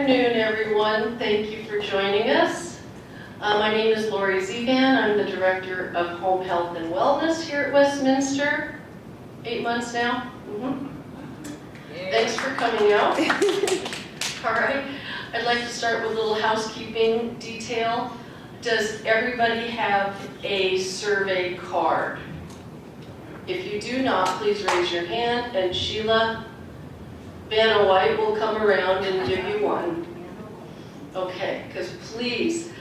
afternoon, everyone. Thank you for joining us. My name is Lori Zevan. I'm the Director of Home Health and Wellness here at Westminster. 8 months now. Thanks for coming out. All right. I'd like to start with a little housekeeping detail. Does everybody have a survey card? If you do not, please raise your hand, and Sheila Vanna White will come around and give you one. Okay, because please,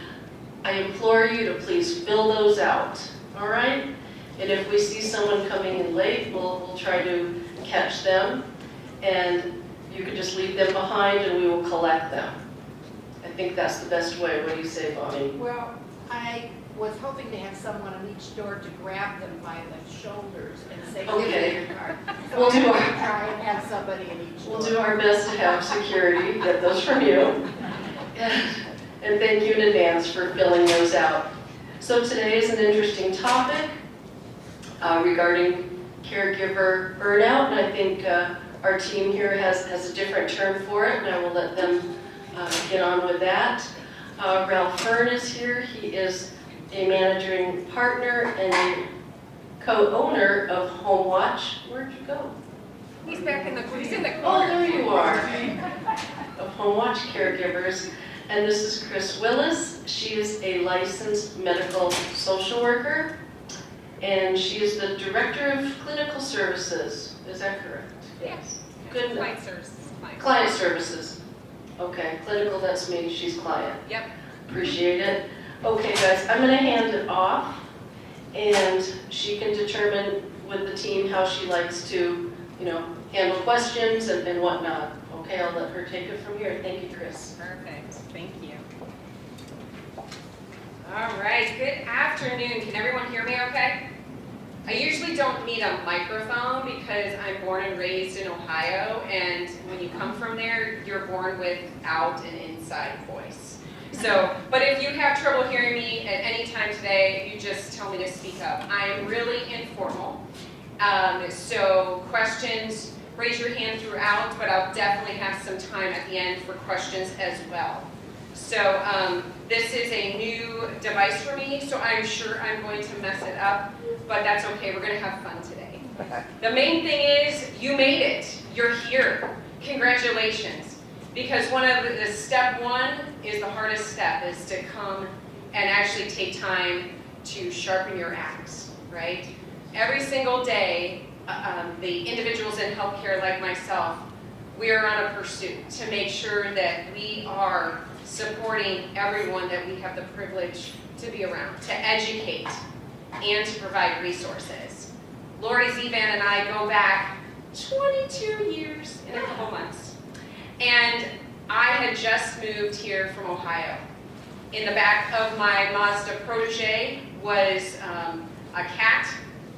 I implore you to please fill those out, all right? And if we see someone coming in late, we'll try to catch them, and you can just leave them behind and we will collect them. I think that's the best way. What do you say, Bonnie? Well, I was hoping to have someone on each door to grab them by the shoulders and say, Okay. give me your card. So We'll do I'm our- going to try and have somebody in each door. We'll do our best to have security, get those from you. And thank you in advance for filling those out. So today is an interesting topic regarding caregiver burnout, and I think our team here has a different term for it, and I will let them get on with that. Ralph Fern is here. He is a managing partner and a co-owner of Home Watch. Where'd you go? He's back in the corner. Oh, there you are. Of Home Watch Caregivers. And this is Chris Willis. She is a licensed medical social worker, and she is the Director of Clinical Services. Is that correct? Yes. Good. Client services. Client Services. Okay, clinical, that's me, she's client. Yep. Appreciate it. Okay, guys, I'm gonna hand it off, and she can determine with the team how she likes to, handle questions and whatnot. Okay, I'll let her take it from here. Thank you, Chris. Perfect. Thank you. All right. Good afternoon. Can everyone hear me okay? I usually don't need a microphone because I'm born and raised in Ohio, and when you come from there, you're born without an inside voice. So, but if you have trouble hearing me at any time today, you just tell me to speak up. I'm really informal. So questions, raise your hand throughout, but I'll definitely have some time at the end for questions as well. So this is a new device for me, so I'm sure I'm going to mess it up, but that's okay. We're going to have fun today. The main thing is you made it. You're here. Congratulations. Because one of the step one is the hardest step, is to come and actually take time to sharpen your axe, right? Every single day, the individuals in healthcare like myself, we are on a pursuit to make sure that we are supporting everyone that we have the privilege to be around, to educate and to provide resources. Lori Zevan and I go back 22 years in a couple months. And I had just moved here from Ohio. In the back of my Mazda Protege was a cat,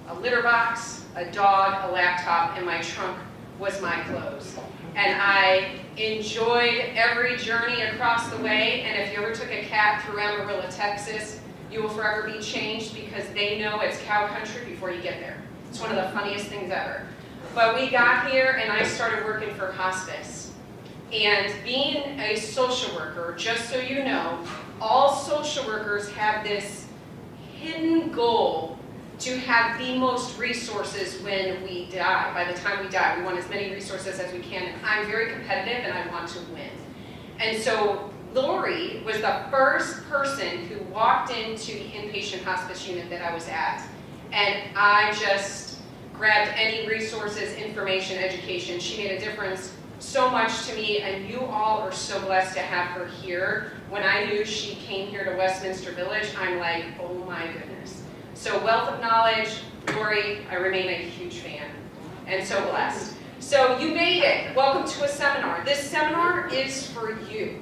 a litter box, a dog, a laptop, and my trunk was my clothes. And I enjoyed every journey across the way, and if you ever took a cab through Amarillo, Texas, you will forever be changed because they know it's cow country before you get there. It's one of the funniest things ever. But we got here and I started working for hospice. And being a social worker, just so you know, all social workers have this hidden goal to have the most resources when we die. By the time we die, we want as many resources as we can. And I'm very competitive and I want to win. And so Lori was the first person who walked into the inpatient hospice unit that I was at. And I just grabbed any resources, information, education. She made a difference so much to me, and you all are so blessed to have her here. When I knew she came here to Westminster Village, I'm like, oh my goodness. So wealth of knowledge, Lori, I remain a huge fan, and so blessed. So you made it. Welcome to a seminar. This seminar is for you.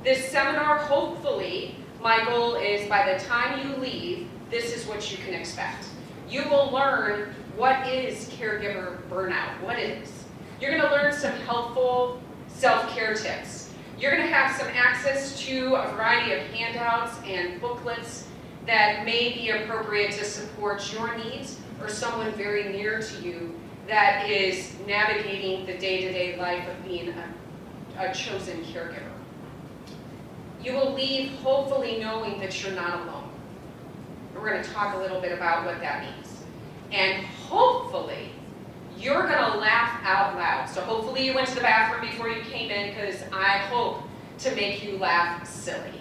This seminar, hopefully, my goal is by the time you leave, this is what you can expect. You will learn what is caregiver burnout, what is. You're going to learn some helpful self-care tips. You're going to have some access to a variety of handouts and booklets that may be appropriate to support your needs or someone very near to you that is navigating the day-to-day life of being a chosen caregiver. You will leave hopefully knowing that you're not alone. And we're going to talk a little bit about what that means. And hopefully, you're going to laugh out loud. So hopefully you went to the bathroom before you came in, because I hope to make you laugh silly.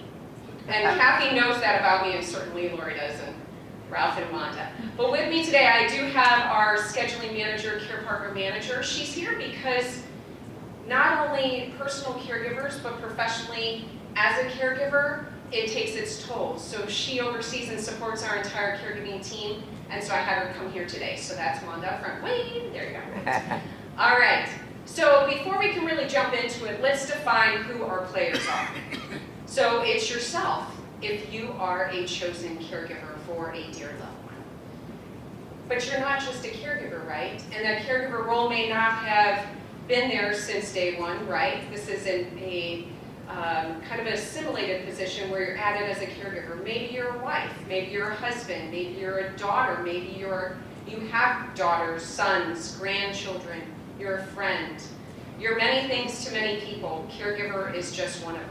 And Kathy knows that about me, and certainly Lori does, and Ralph and Amanda. But with me today, I do have our scheduling manager, care partner manager. She's here because not only personal caregivers, but professionally as a caregiver, it takes its toll. So she oversees and supports our entire caregiving team, and so I had her come here today. So that's Amanda up front. Wait, there you go. All right, so before we can really jump into it, let's define who our players are. So it's yourself if you are a chosen caregiver for a dear loved one. But you're not just a caregiver, right? And that caregiver role may not have been there since day one, right? This is a kind of an assimilated position where you're added as a caregiver. Maybe you're a wife, maybe you're a husband, maybe you're a daughter, maybe you have daughters, sons, grandchildren, you're a friend. You're many things to many people. Caregiver is just one of them.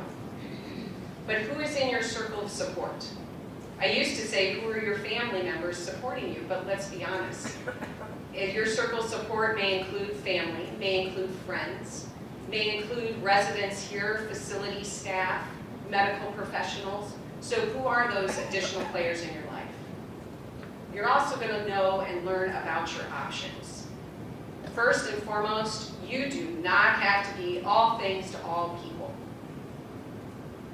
But who is in your circle of support? I used to say, who are your family members supporting you? But let's be honest. Your circle of support may include family, may include friends, may include residents here, facility staff, medical professionals. So who are those additional players in your life? You're also going to know and learn about your options. First and foremost, you do not have to be all things to all people.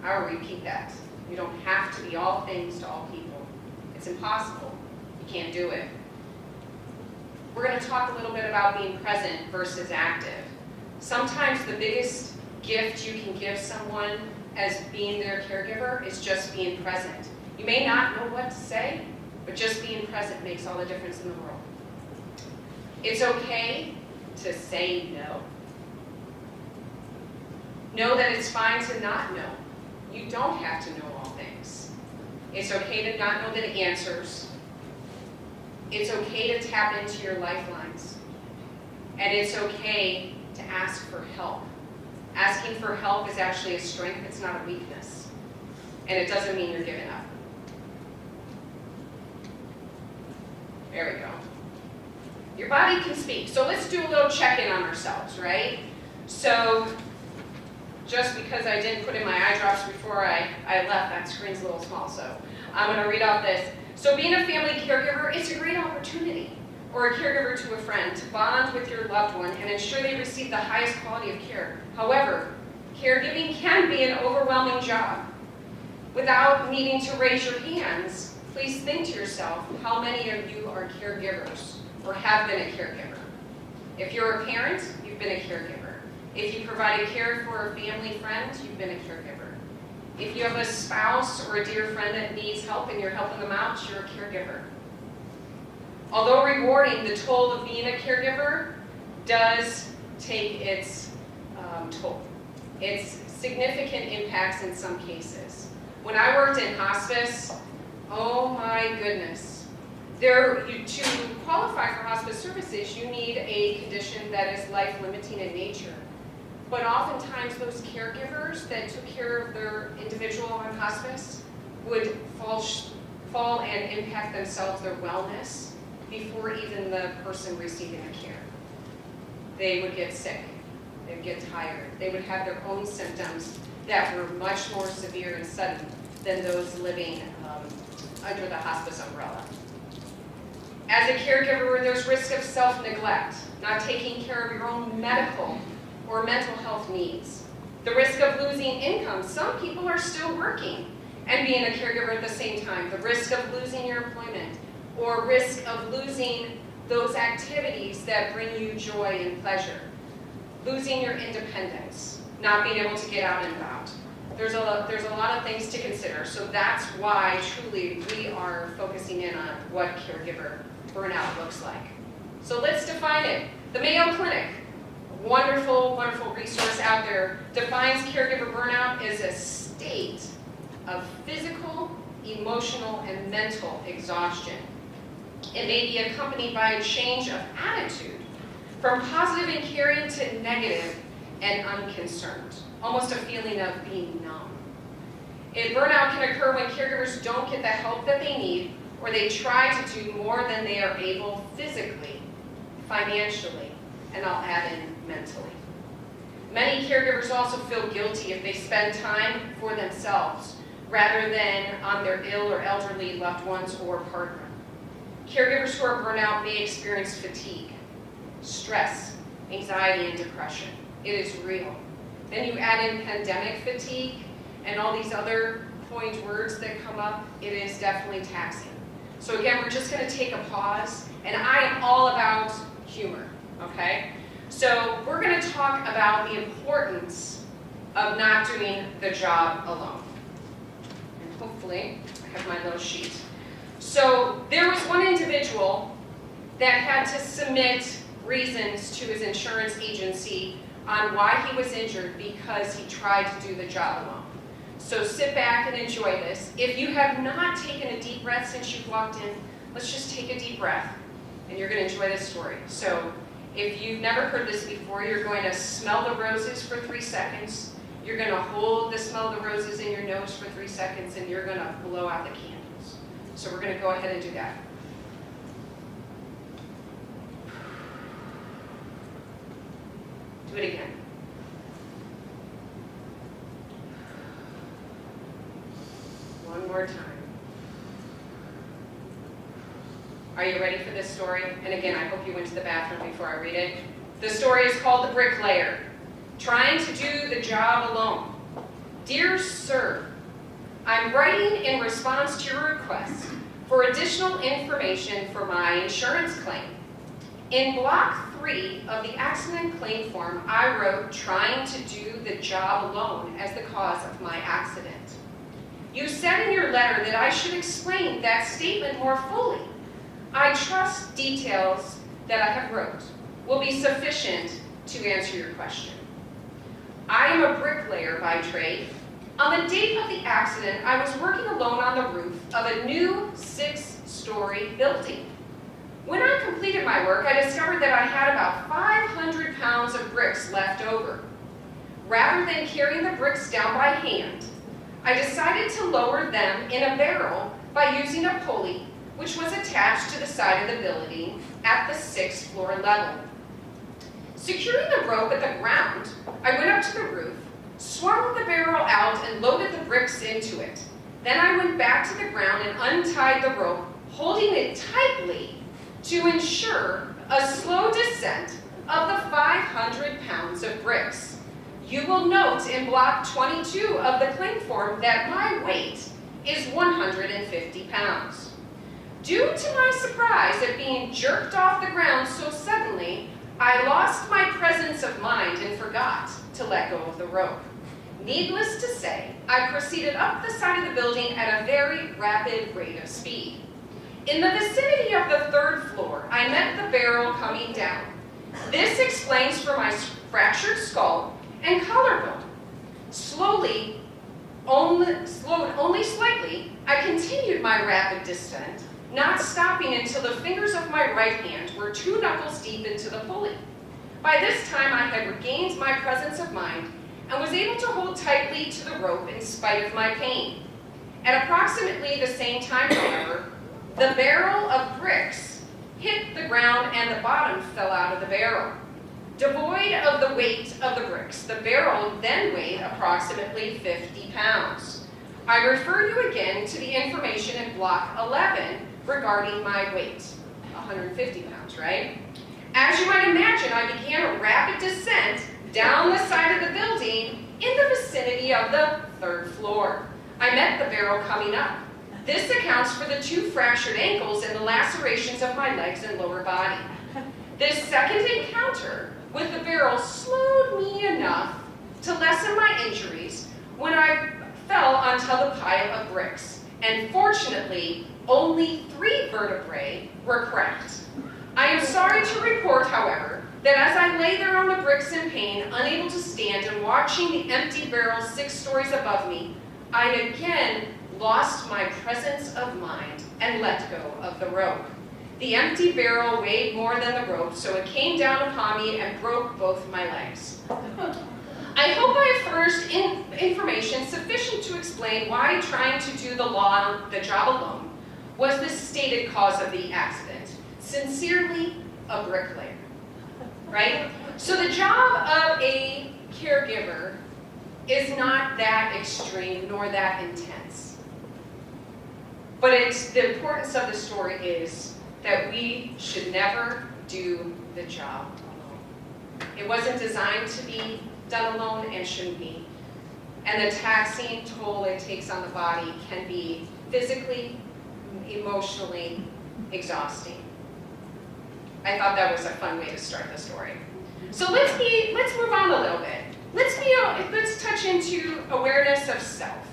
I'll repeat that. You don't have to be all things to all people. It's impossible. You can't do it. We're going to talk a little bit about being present versus active. Sometimes the biggest gift you can give someone as being their caregiver is just being present. You may not know what to say, but just being present makes all the difference in the world. It's okay to say no. Know that it's fine to not know. You don't have to know all things. It's okay to not know the answers. It's okay to tap into your lifelines. And it's okay to ask for help. Asking for help is actually a strength, it's not a weakness. And it doesn't mean you're giving up. There we go. Your body can speak. So let's do a little check-in on ourselves, right? So just because I didn't put in my eye drops before I left, that screen's a little small, so I'm going to read off this. So being a family caregiver, it's a great opportunity, or a caregiver to a friend, to bond with your loved one and ensure they receive the highest quality of care. However, caregiving can be an overwhelming job. Without needing to raise your hands, please think to yourself how many of you are caregivers or have been a caregiver. If you're a parent, you've been a caregiver. If you provided care for a family friend, you've been a caregiver. If you have a spouse or a dear friend that needs help and you're helping them out, you're a caregiver. Although rewarding, the toll of being a caregiver does take its toll. It's significant impacts in some cases. When I worked in hospice, oh my goodness. To qualify for hospice services, you need a condition that is life-limiting in nature. But oftentimes those caregivers that took care of their individual on hospice would fall and impact themselves, their wellness, before even the person receiving the care. They would get sick, they would get tired, they would have their own symptoms that were much more severe and sudden than those living under the hospice umbrella. As a caregiver, there's risk of self-neglect, not taking care of your own medical or mental health needs. The risk of losing income. Some people are still working and being a caregiver at the same time. The risk of losing your employment, or risk of losing those activities that bring you joy and pleasure. Losing your independence, not being able to get out and about. There's a lot of things to consider. So that's why truly we are focusing in on what caregiver burnout looks like. So let's define it. The Mayo Clinic, wonderful, wonderful resource out there, defines caregiver burnout as a state of physical, emotional, and mental exhaustion. It may be accompanied by a change of attitude from positive and caring to negative and unconcerned, almost a feeling of being numb. Burnout can occur when caregivers don't get the help that they need, or they try to do more than they are able physically, financially, and I'll add in mentally. Many caregivers also feel guilty if they spend time for themselves rather than on their ill or elderly loved ones or partner. Caregivers who are burnout may experience fatigue, stress, anxiety, and depression. It is real. Then you add in pandemic fatigue and all these other point words that come up, it is definitely taxing. So again, we're just going to take a pause, and I am all about humor, okay? So we're going to talk about the importance of not doing the job alone. And hopefully, I have my little sheet. So there was one individual that had to submit reasons to his insurance agency on why he was injured because he tried to do the job alone. So sit back and enjoy this. If you have not taken a deep breath since you've walked in, let's just take a deep breath, and you're going to enjoy this story. So if you've never heard this before, you're going to smell the roses for 3 seconds. You're going to hold the smell of the roses in your nose for 3 seconds, and you're going to blow out the candles. So we're going to go ahead and do that. Do it again. One more time. Are you ready for this story? And again, I hope you went to the bathroom before I read it. The story is called The Bricklayer, Trying to Do the Job Alone. Dear Sir, I'm writing in response to your request for additional information for my insurance claim. In block 3 of the accident claim form, I wrote trying to do the job alone as the cause of my accident. You said in your letter that I should explain that statement more fully. I trust details that I have wrote will be sufficient to answer your question. I am a bricklayer by trade. On the date of the accident, I was working alone on the roof of a new 6-story building. When I completed my work, I discovered that I had about 500 pounds of bricks left over. Rather than carrying the bricks down by hand, I decided to lower them in a barrel by using a pulley which was attached to the side of the building at the 6th floor level. Securing the rope at the ground, I went up to the roof, swung the barrel out, and loaded the bricks into it. Then I went back to the ground and untied the rope, holding it tightly to ensure a slow descent of the 500 pounds of bricks. You will note in block 22 of the claim form that my weight is 150 pounds. Due to my surprise at being jerked off the ground so suddenly, I lost my presence of mind and forgot to let go of the rope. Needless to say, I proceeded up the side of the building at a very rapid rate of speed. In the vicinity of the 3rd floor, I met the barrel coming down. This explains for my fractured skull and collarbone. Only slightly, I continued my rapid descent, not stopping until the fingers of my right hand were 2 knuckles deep into the pulley. By this time, I had regained my presence of mind and was able to hold tightly to the rope in spite of my pain. At approximately the same time, however, the barrel of bricks hit the ground and the bottom fell out of the barrel. Devoid of the weight of the bricks, the barrel then weighed approximately 50 pounds. I refer you again to the information in block 11 regarding my weight, 150 pounds, right? As you might imagine, I began a rapid descent down the side of the building in the vicinity of the 3rd floor. I met the barrel coming up. This accounts for the 2 fractured ankles and the lacerations of my legs and lower body. This second encounter with the barrel slowed me enough to lessen my injuries when I fell onto the pile of bricks, and fortunately, only 3 vertebrae were cracked. I am sorry to report, however, that as I lay there on the bricks in pain, unable to stand and watching the empty barrel 6 stories above me, I again lost my presence of mind and let go of the rope. The empty barrel weighed more than the rope, so it came down upon me and broke both my legs. I hope I have furnished information sufficient to explain why trying to do the job alone was the stated cause of the accident. Sincerely, a bricklayer, right? So the job of a caregiver is not that extreme nor that intense. But the importance of the story is that we should never do the job alone. It wasn't designed to be done alone and shouldn't be. And the taxing toll it takes on the body can be physically, emotionally exhausting. I thought that was a fun way to start the story. So let's move on a little bit. Let's touch into awareness of self,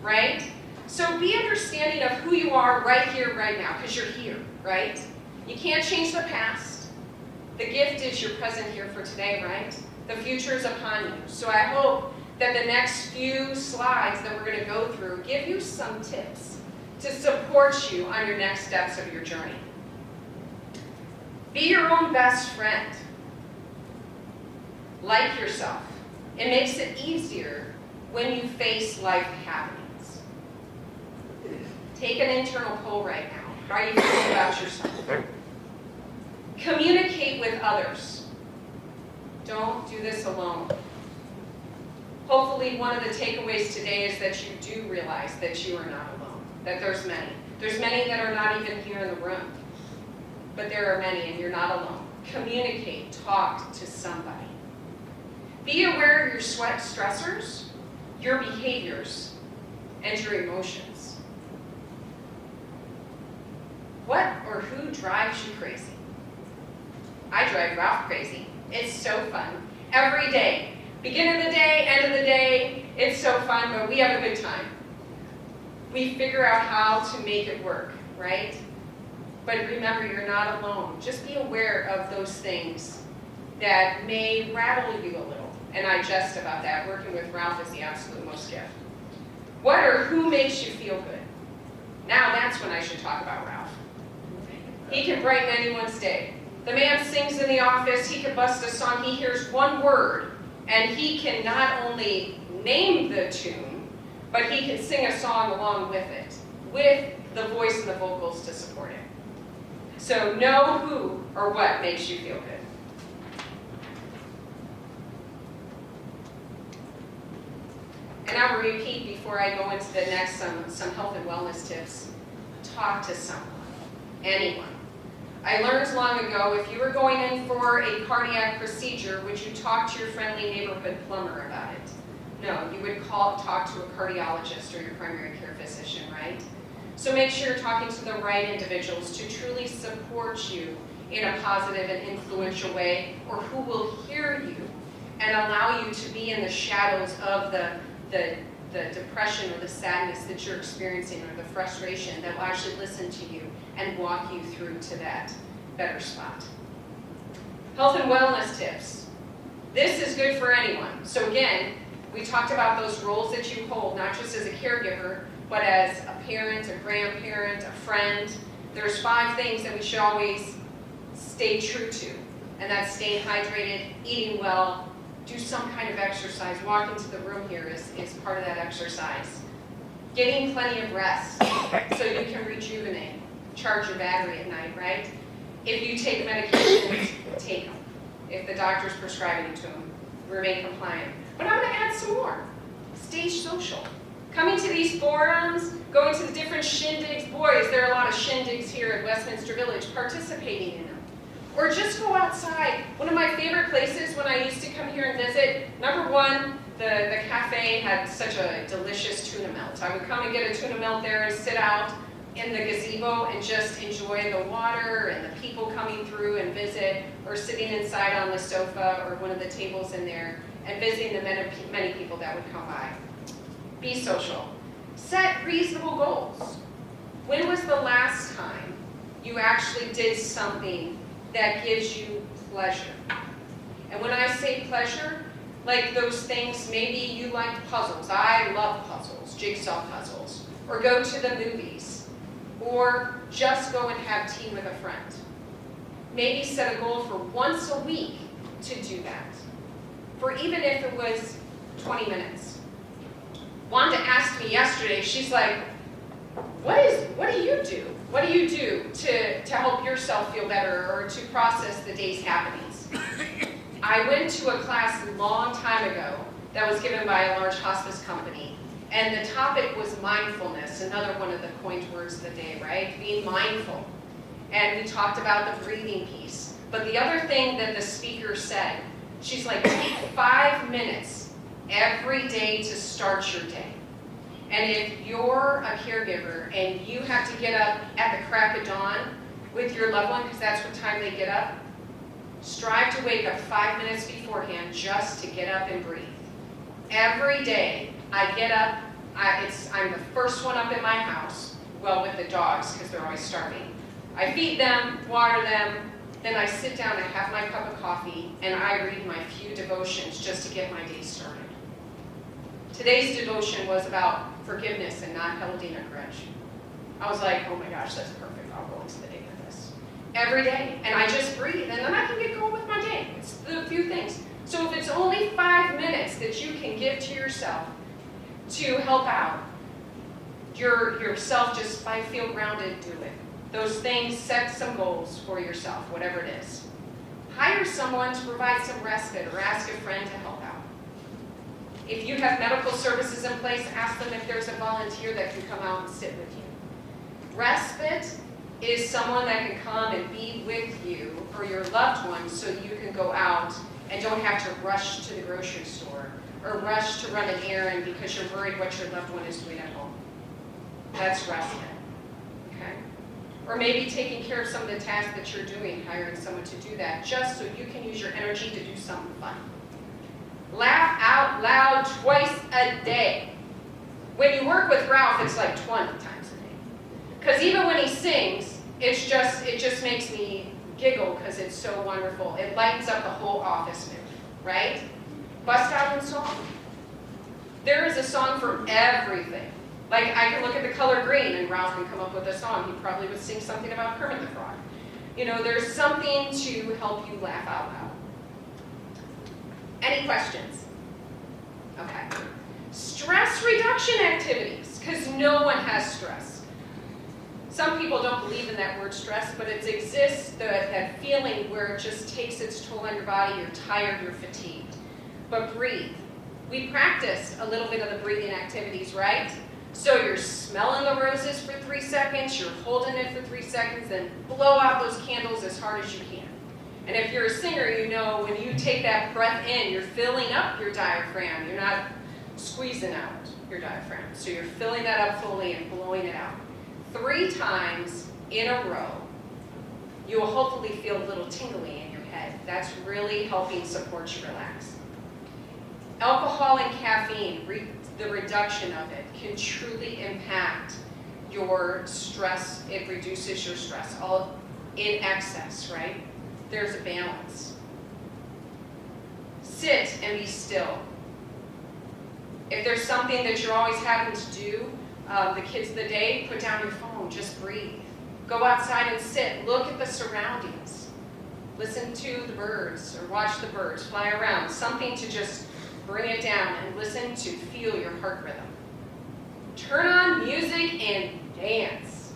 right? So be understanding of who you are right here, right now, because you're here, right? You can't change the past. The gift is you're present here for today, right? The future is upon you. So I hope that the next few slides that we're going to go through give you some tips to support you on your next steps of your journey. Be your own best friend. Like yourself. It makes it easier when you face life happenings. Take an internal poll right now. How are you feeling about yourself? Communicate with others. Don't do this alone. Hopefully one of the takeaways today is that you do realize that you are not alone, that there's many. There's many that are not even here in the room, but there are many and you're not alone. Communicate, talk to somebody. Be aware of your sweat stressors, your behaviors, and your emotions. What or who drives you crazy? I drive Ralph crazy. It's so fun. Every day. Beginning of the day, end of the day, it's so fun, but we have a good time. We figure out how to make it work, right? But remember, you're not alone. Just be aware of those things that may rattle you a little. And I jest about that. Working with Ralph is the absolute most gift. What or who makes you feel good? Now that's when I should talk about Ralph. He can brighten anyone's day. The man sings in the office. He can bust a song. He hears one word, and he can not only name the tune, but he can sing a song along with it, with the voice and the vocals to support it. So know who or what makes you feel good. And I will repeat before I go into the next some health and wellness tips. Talk to someone, anyone. I learned long ago, if you were going in for a cardiac procedure, would you talk to your friendly neighborhood plumber about it? No, you would talk to a cardiologist or your primary care physician, right? So make sure you're talking to the right individuals to truly support you in a positive and influential way, or who will hear you and allow you to be in the shadows of the depression or the sadness that you're experiencing or the frustration, that will actually listen to you and walk you through to that better spot. Health and wellness tips. This is good for anyone. So again, we talked about those roles that you hold, not just as a caregiver, but as a parent, a grandparent, a friend. There's 5 things that we should always stay true to, and that's staying hydrated, eating well, do some kind of exercise. Walking to the room here is part of that exercise. Getting plenty of rest so you can rejuvenate, charge your battery at night, right? If you take medications, take them. If the doctor's prescribing to them, remain compliant. But I'm going to add some more. Stay social. Coming to these forums, going to the different shindigs. Boys, there are a lot of shindigs here at Westminster Village, participating in them. Or just go outside. One of my favorite places when I used to come here and visit, number one, the cafe had such a delicious tuna melt. I would come and get a tuna melt there and sit out in the gazebo and just enjoy the water and the people coming through and visit, or sitting inside on the sofa or one of the tables in there and visiting the many people that would come by. Be social. Set reasonable goals. When was the last time you actually did something that gives you pleasure? And when I say pleasure, like those things, maybe you like puzzles. I love puzzles, jigsaw puzzles. Or go to the movies. Or just go and have tea with a friend. Maybe set a goal for once a week to do that. For even if it was 20 minutes. Wanda asked me yesterday, she's like, what do you do? What do you do to help yourself feel better or to process the day's happenings? I went to a class a long time ago that was given by a large hospice company, and the topic was mindfulness, another one of the coined words of the day, right? Being mindful. And we talked about the breathing piece. But the other thing that the speaker said, she's like, take 5 minutes every day to start your day. And if you're a caregiver and you have to get up at the crack of dawn with your loved one, because that's what time they get up, strive to wake up 5 minutes beforehand just to get up and breathe. Every day I get up, I'm the first one up in my house, well, with the dogs because they're always starving. I feed them, water them, then I sit down and have my cup of coffee and I read my few devotions just to get my day started. Today's devotion was about forgiveness and not holding a grudge. I was like, oh my gosh, that's perfect. I'll go into the day with this. Every day. And I just breathe and then I can get going with my day. It's the few things. So if it's only 5 minutes that you can give to yourself to help out yourself just by feel grounded, do it. Those things, set some goals for yourself, whatever it is. Hire someone to provide some respite or ask a friend to help out. If you have medical services in place, ask them if there's a volunteer that can come out and sit with you. Respite is someone that can come and be with you or your loved one so you can go out and don't have to rush to the grocery store or rush to run an errand because you're worried what your loved one is doing at home. That's respite, okay? Or maybe taking care of some of the tasks that you're doing, hiring someone to do that, just so you can use your energy to do something fun. Laugh out loud twice a day. When you work with Ralph, it's like 20 times a day. Because even when he sings, it just makes me giggle because it's so wonderful. It lightens up the whole office mood, right? Bust out in song. There is a song for everything. Like, I can look at the color green and Ralph can come up with a song. He probably would sing something about Kermit the Frog. You know, there's something to help you laugh out loud. Any questions? Okay. Stress reduction activities, because no one has stress. Some people don't believe in that word stress, but it exists, that feeling where it just takes its toll on your body, you're tired, you're fatigued. But breathe. We practiced a little bit of the breathing activities, right? So you're smelling the roses for 3 seconds, you're holding it for 3 seconds, then blow out those candles as hard as you can. And if you're a singer, you know when you take that breath in, you're filling up your diaphragm. You're not squeezing out your diaphragm. So you're filling that up fully and blowing it out. 3 times in a row, you will hopefully feel a little tingly in your head. That's really helping support you relax. Alcohol and caffeine, the reduction of it, can truly impact your stress. It reduces your stress, all in excess, right? There's a balance. Sit and be still. If there's something that you're always having to do, the kids of the day, put down your phone, just breathe. Go outside and sit, look at the surroundings. Listen to the birds or watch the birds fly around. Something to just bring it down and listen to feel your heart rhythm. Turn on music and dance.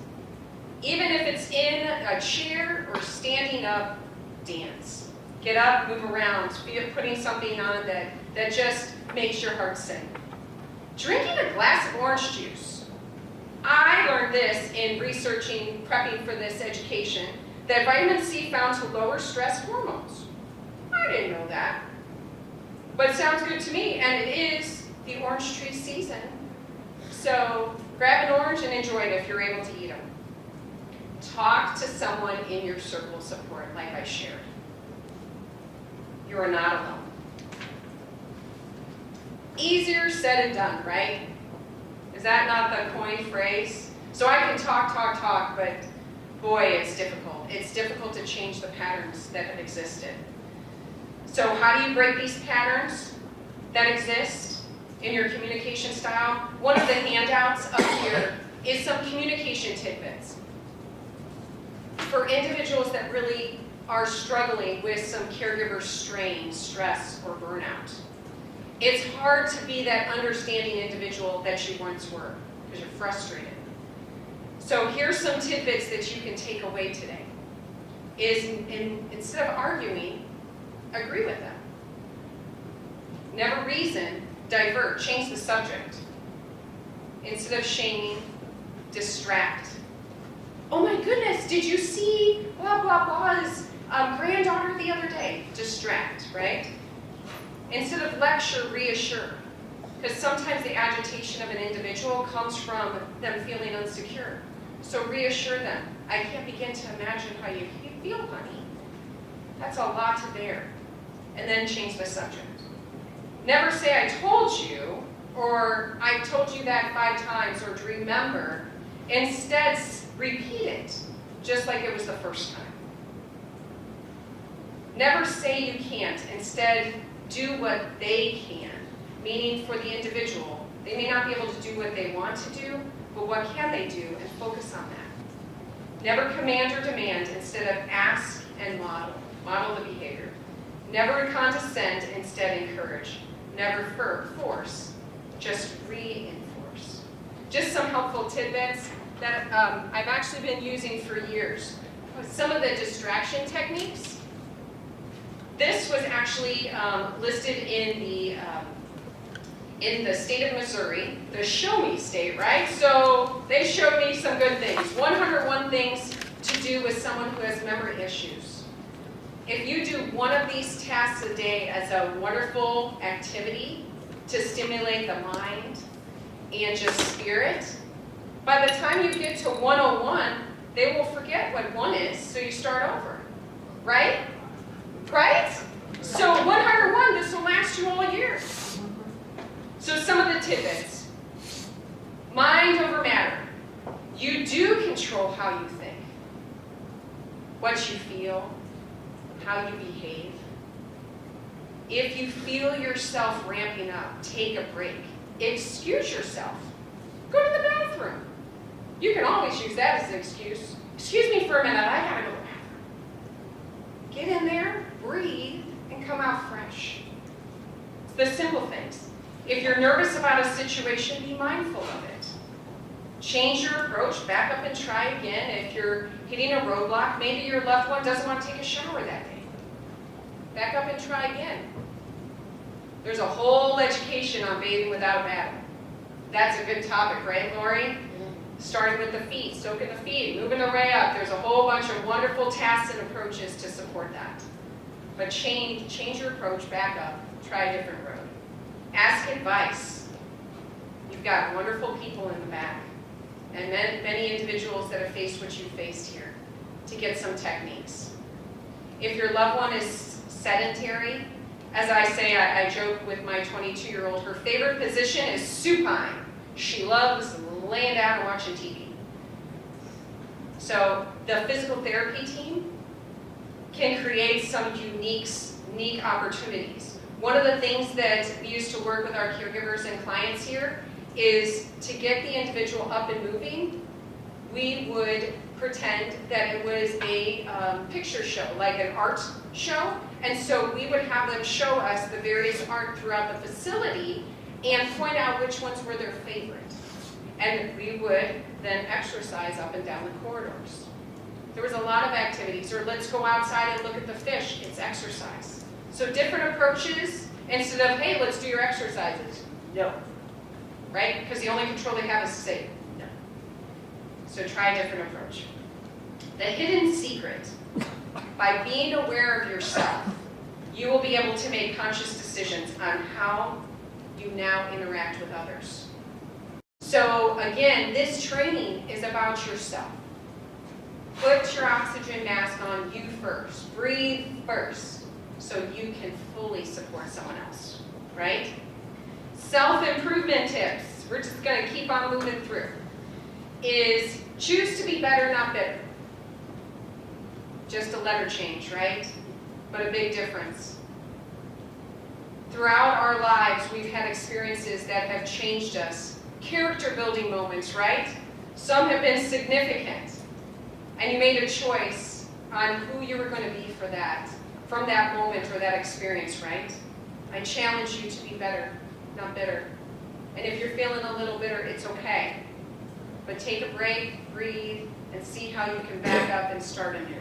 Even if it's in a chair or standing up, dance. Get up, move around, putting something on that just makes your heart sing. Drinking a glass of orange juice. I learned this in researching, prepping for this education, that vitamin C found to lower stress hormones. I didn't know that. But it sounds good to me, and it is the orange tree season. So grab an orange and enjoy it if you're able to eat them. Talk to someone in your circle of support, like I shared. You are not alone. Easier said and done, right? Is that not the coined phrase? So I can talk, but boy, it's difficult. It's difficult to change the patterns that have existed. So how do you break these patterns that exist in your communication style? One of the handouts up here is some communication tidbits for individuals that really are struggling with some caregiver strain, stress, or burnout. It's hard to be that understanding individual that you once were because you're frustrated. So here's some tidbits that you can take away today. Instead of arguing, agree with them. Never reason, divert, change the subject. Instead of shaming, distract. Oh my goodness, did you see blah, blah, blah's granddaughter the other day? Distract, right? Instead of lecture, reassure. Because sometimes the agitation of an individual comes from them feeling insecure. So reassure them. I can't begin to imagine how you feel, honey. That's a lot to bear. And then change the subject. Never say, I told you, or I told you that 5 times, or to remember. Instead, repeat it, just like it was the first time. Never say you can't. Instead, do what they can. Meaning for the individual, they may not be able to do what they want to do, but what can they do, and focus on that. Never command or demand. Instead of ask and model. Model the behavior. Never condescend. Instead, encourage. Never force. Just reinforce. Just some helpful tidbits that I've actually been using for years. Some of the distraction techniques. This was actually listed in the state of Missouri, the show me state, right? So they showed me some good things. 101 things to do with someone who has memory issues. If you do one of these tasks a day as a wonderful activity to stimulate the mind and just spirit, by the time you get to 101, they will forget what 1 is, so you start over, right? Right? So 101, this will last you all year. So some of the tidbits. Mind over matter. You do control how you think, what you feel, how you behave. If you feel yourself ramping up, take a break. Excuse yourself. Go to the bathroom. You can always use that as an excuse. Excuse me for a minute, I gotta go to the bathroom. Get in there, breathe, and come out fresh. It's the simple things. If you're nervous about a situation, be mindful of it. Change your approach, back up and try again. If you're hitting a roadblock, maybe your loved one doesn't want to take a shower that day. Back up and try again. There's a whole education on bathing without a paddle. That's a good topic, right, Lori? Starting with the feet, soaking the feet, moving the ray up. There's a whole bunch of wonderful tasks and approaches to support that. But change your approach, back up, try a different road. Ask advice. You've got wonderful people in the back, and many individuals that have faced what you faced here, to get some techniques. If your loved one is sedentary, as I say, I joke with my 22-year-old, her favorite position is supine. She loves laying down and watching TV. So the physical therapy team can create some unique opportunities. One of the things that we used to work with our caregivers and clients here is to get the individual up and moving. We would pretend that it was a picture show, like an art show. And so we would have them show us the various art throughout the facility and point out which ones were their favorite. And we would then exercise up and down the corridors. There was a lot of activities, or let's go outside and look at the fish. It's exercise. So different approaches, instead of, hey, let's do your exercises. No. Right? Because the only control they have is to say no. So try a different approach. The hidden secret. By being aware of yourself, you will be able to make conscious decisions on how you now interact with others. So again, this training is about yourself. Put your oxygen mask on you first. Breathe first so you can fully support someone else, right? Self-improvement tips. We're just going to keep on moving through. Is choose to be better, not bitter. Just a letter change, right? But a big difference. Throughout our lives, we've had experiences that have changed us. Character building moments, right? Some have been significant. And you made a choice on who you were going to be for that, from that moment or that experience, right? I challenge you to be better, not bitter. And if you're feeling a little bitter, it's okay. But take a break, breathe, and see how you can back up and start anew.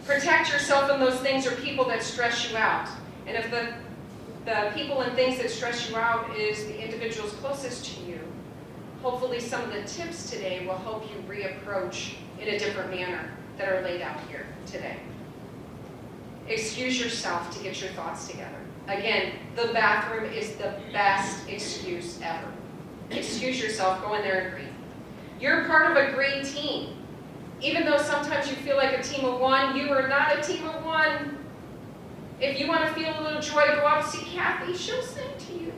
Protect yourself from those things or people that stress you out. And if the people and things that stress you out is the individuals closest to you, hopefully some of the tips today will help you reapproach in a different manner that are laid out here today. Excuse yourself to get your thoughts together. Again, the bathroom is the best excuse ever. Excuse yourself, go in there and breathe. You're part of a great team. Even though sometimes you feel like a team of one, you are not a team of one. If you want to feel a little joy, go out and see Kathy. She'll sing to you.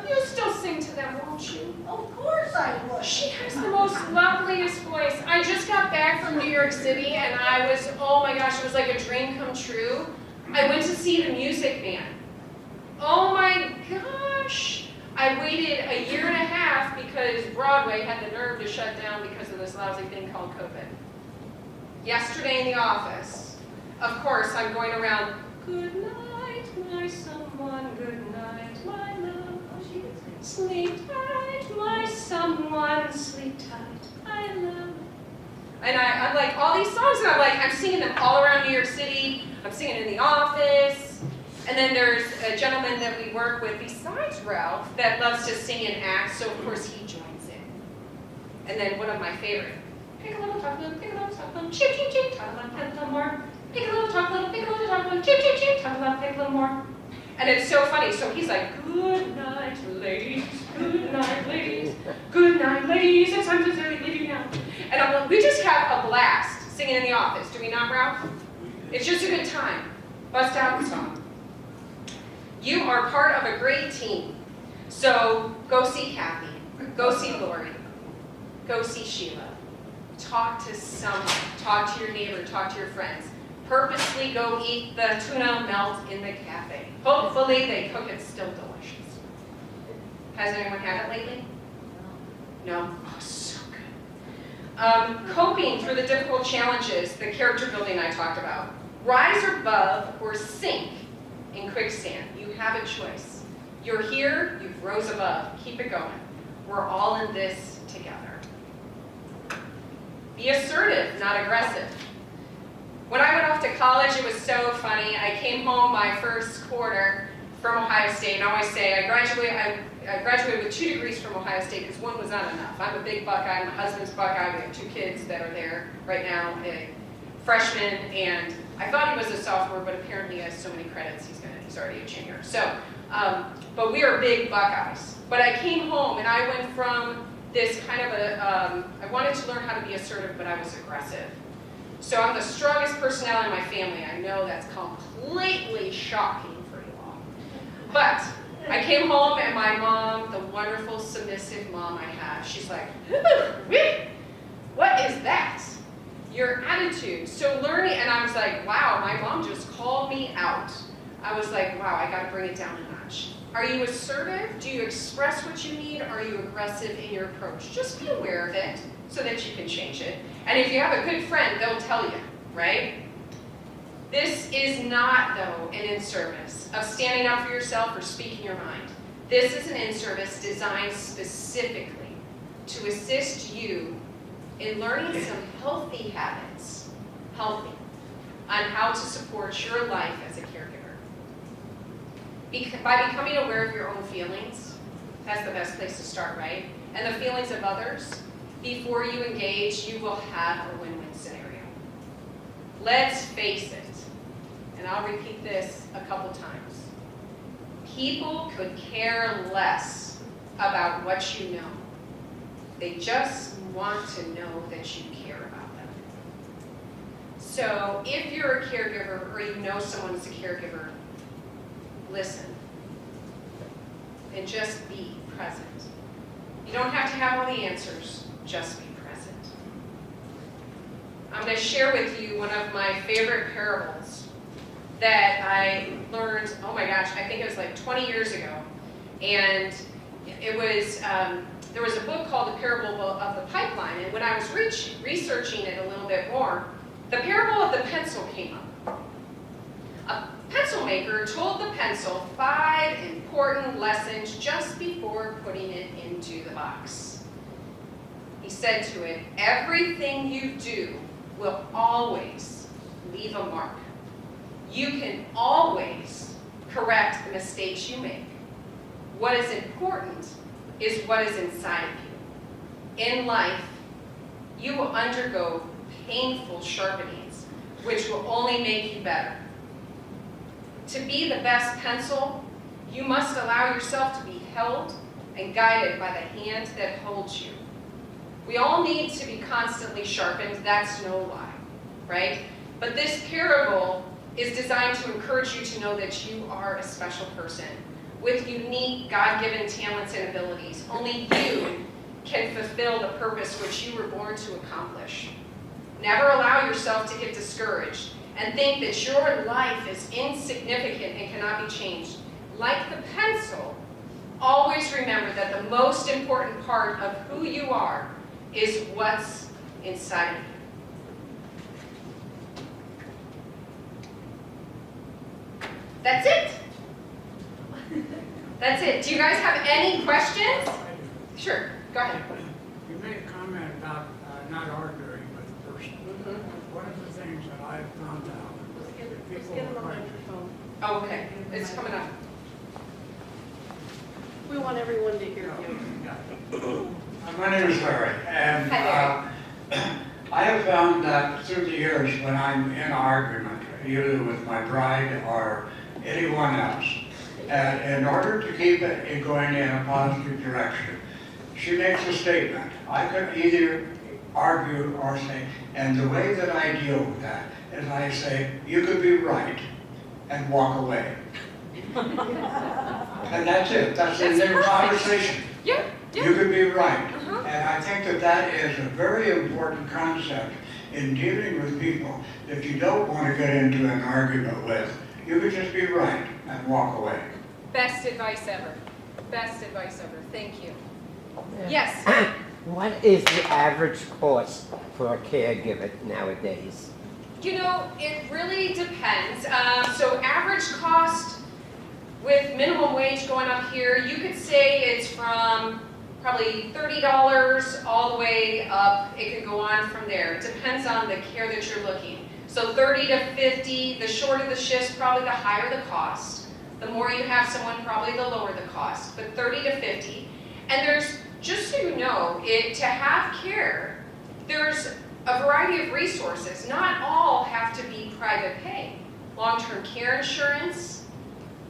You'll still sing to them, won't you? Of course I would. She has the most loveliest voice. I just got back from New York City and I was, oh my gosh, it was like a dream come true. I went to see the Music Man. Oh my gosh. I waited a year and a half because Broadway had the nerve to shut down because of this lousy thing called COVID. Yesterday in the office, of course, I'm going around, good night, my someone, good night, my love. Sleep tight, my someone, sleep tight, I love. And I'm like, all these songs, and I'm singing them all around New York City. I'm singing in the office. And then there's a gentleman that we work with besides Ralph that loves to sing and act, so of course he joins in. And then one of my favorite, pick a little, talk a little, pick a little, talk a little, chip, chip, chip, talk a little, pick a little more. Pick a little, talk a little, pick a little, talk a little, chip, chip, chip, talk a little, pick a little more. And it's so funny. So he's like, good night, ladies. Good night, ladies. Good night, ladies. It's time to leave you now. And I'm like, we just have a blast singing in the office. Do we not, Ralph? It's just a good time. Bust out the song. You are part of a great team. So go see Kathy. Go see Lori. Go see Sheila. Talk to someone. Talk to your neighbor. Talk to your friends. Purposely go eat the tuna melt in the cafe. Hopefully they cook it still delicious. Has anyone had it lately? No? Oh, so good. Coping through the difficult challenges, the character building I talked about. Rise above or sink in quicksand. You have a choice. You're here, you've rose above. Keep it going. We're all in this together. Be assertive, not aggressive. When I went off to college, it was so funny. I came home my first quarter from Ohio State, and I always say I graduated with 2 degrees from Ohio State because one was not enough. I'm a big Buckeye. My husband's Buckeye. We have 2 kids that are there right now, a freshman, and I thought he was a sophomore, but apparently he has so many credits, he's already a junior. So, but we are big Buckeyes. But I came home, and I went from this kind of I wanted to learn how to be assertive, but I was aggressive. So I'm the strongest personality in my family. I know that's completely shocking for you all. But I came home and my mom, the wonderful submissive mom I have, she's like, what is that? Your attitude. So learning, and I was like, wow, my mom just called me out. I was like, wow, I gotta bring it down a notch. Are you assertive? Do you express what you need? Are you aggressive in your approach? Just be aware of it so that you can change it. And if you have a good friend, they'll tell you, right? This is not, though, an in-service of standing up for yourself or speaking your mind. This is an in-service designed specifically to assist you in learning some healthy habits, on how to support your life as a caregiver. By becoming aware of your own feelings, that's the best place to start, right? And the feelings of others, before you engage, you will have a win-win scenario. Let's face it, and I'll repeat this a couple times. People could care less about what you know. They just want to know that you care about them. So if you're a caregiver or you know someone who's a caregiver, listen and just be present. You don't have to have all the answers, just be present. I'm going to share with you one of my favorite parables that I learned, oh my gosh, I think it was like 20 years ago. And it was, there was a book called The Parable of the Pipeline, and when I was researching it a little bit more, the parable of the pencil came up. A pencil maker told the pencil 5 important lessons just before putting it into the box. He said to it, everything you do will always leave a mark. You can always correct the mistakes you make. What is important is what is inside of you. In life, you will undergo painful sharpenings, which will only make you better. To be the best pencil, you must allow yourself to be held and guided by the hand that holds you. We all need to be constantly sharpened, that's no lie, right? But this parable is designed to encourage you to know that you are a special person with unique God-given talents and abilities. Only you can fulfill the purpose which you were born to accomplish. Never allow yourself to get discouraged and think that your life is insignificant and cannot be changed. Like the pencil, always remember that the most important part of who you are is what's inside of you. That's it. That's it. Do you guys have any questions? Sure, go ahead. You made a comment about not arguing with the person. One of the things that I've found out is people are Oh, okay, it's coming up. We want everyone to hear you. My name is Larry, and Hi, I have found that through the years when I'm in an argument, either with my bride or anyone else, in order to keep it going in a positive direction, she makes a statement. I could either argue or say, and the way that I deal with that is I say, you could be right, and walk away. And that's it. That's the end of the conversation. Yeah, You yeah. could be right. And I think that that is a very important concept in dealing with people that you don't want to get into an argument with. You could just be right and walk away. Best advice ever. Best advice ever. Thank you. Yes. What is the average cost for a caregiver nowadays? You know, it really depends. So average cost with minimum wage going up here, you could say it's from probably $30 all the way up. It can go on from there. It depends on the care that you're looking. So 30 to 50, the shorter the shifts, probably the higher the cost. The more you have someone, probably the lower the cost, but 30 to 50. And there's, just so you know, to have care, there's a variety of resources. Not all have to be private pay. Long-term care insurance,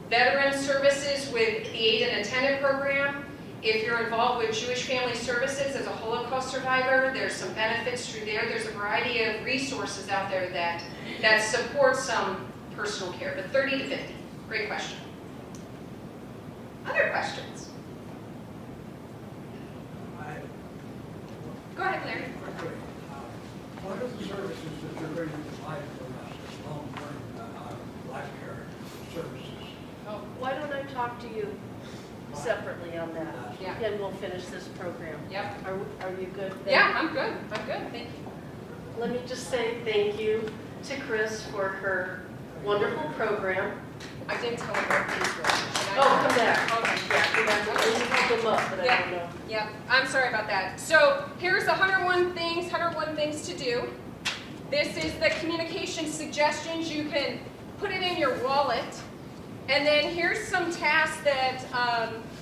veteran services with the aid and attendant program. If you're involved with Jewish Family Services as a Holocaust survivor, there's some benefits through there. There's a variety of resources out there that support some personal care, but 30 to 50. Great question. Other questions? Go ahead, Larry. Quickly, what are the services that you're going to provide for us as long-term life care services? Oh, why don't I talk to you separately on that? Yeah. And we'll finish this program. Yep. Are you good? then? Yeah, I'm good. I'm good. Thank you. Let me just say thank you to Chris for her wonderful program. I didn't tell her what these were. Oh, come back. Okay. Yeah, come back. I looked them up, but I don't know. Yep, I'm sorry about that. So here's the 101 things to do. This is the communication suggestions. You can put it in your wallet. And then here's some tasks that,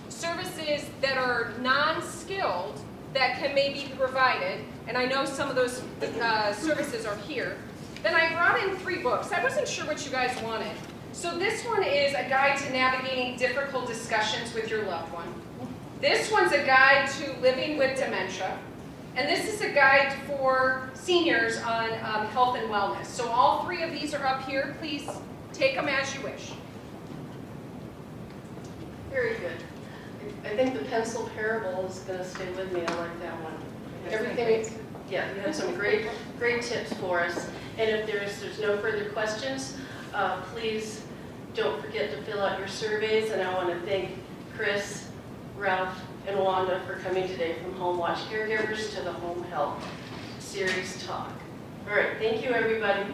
services that are non-skilled that can maybe be provided. And I know some of those services are here. Then I brought in 3 books. I wasn't sure what you guys wanted. So this one is a guide to navigating difficult discussions with your loved one. This one's a guide to living with dementia. And this is a guide for seniors on health and wellness. So all 3 of these are up here. Please take them as you wish. Very good. I think the pencil parable is going to stay with me. I like that one. Everything, yeah, you have some great tips for us. And if there's no further questions, please don't forget to fill out your surveys. And I want to thank Chris, Ralph, and Wanda for coming today from Home Watch Caregivers to the Home Health Series Talk. All right, thank you, everybody.